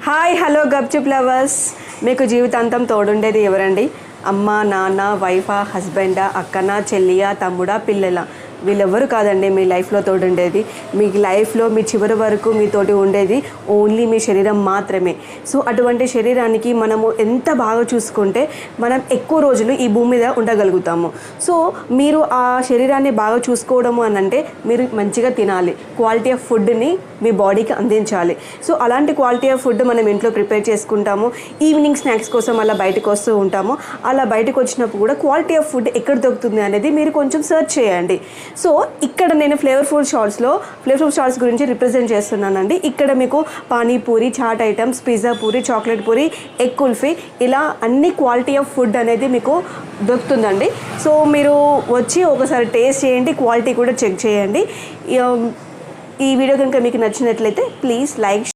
Hi hello గప్చుప్ lovers. మీకు జీవితాంతం తోడుండేది ఎవరండి? అమ్మ, నాన్న, వైఫా, హస్బెండా, అక్కనా, చెల్లియా, తమ్ముడా, పిల్లల? వీళ్ళెవ్వరు కాదండి మీ లైఫ్లో తోడుండేది. మీ లైఫ్లో మీ చివరి వరకు మీతోటి ఉండేది ఓన్లీ మీ శరీరం మాత్రమే. సో అటువంటి శరీరానికి మనము ఎంత బాగా చూసుకుంటే మనం ఎక్కువ రోజులు ఈ భూమి మీద ఉండగలుగుతాము. సో మీరు ఆ శరీరాన్ని బాగా చూసుకోవడము అని అంటే మీరు మంచిగా తినాలి, క్వాలిటీ ఆఫ్ ఫుడ్ని మీ బాడీకి అందించాలి. సో అలాంటి క్వాలిటీ ఆఫ్ ఫుడ్ మనం ఇంట్లో ప్రిపేర్ చేసుకుంటాము. ఈవినింగ్ స్నాక్స్ కోసం అలా బయటకు వస్తూ ఉంటాము. అలా బయటకు వచ్చినప్పుడు కూడా క్వాలిటీ ఆఫ్ ఫుడ్ ఎక్కడ దొరుకుతుంది అనేది మీరు కొంచెం సెర్చ్ చేయండి. సో ఇక్కడ నేను ఫ్లేవర్ఫుల్ స్టాల్స్ గురించి రిప్రజెంట్ చేస్తున్నానండి. ఇక్కడ మీకు panipuri, chaat items, pizza puri, chocolate puri, egg kulfi, ఇలా అన్ని క్వాలిటీ ఆఫ్ ఫుడ్ అనేది మీకు దొరుకుతుందండి. సో మీరు వచ్చి ఒకసారి టేస్ట్ చేయండి, క్వాలిటీ కూడా చెక్ చేయండి. ఈ వీడియో కనుక మీకు నచ్చినట్లయితే ప్లీజ్ లైక్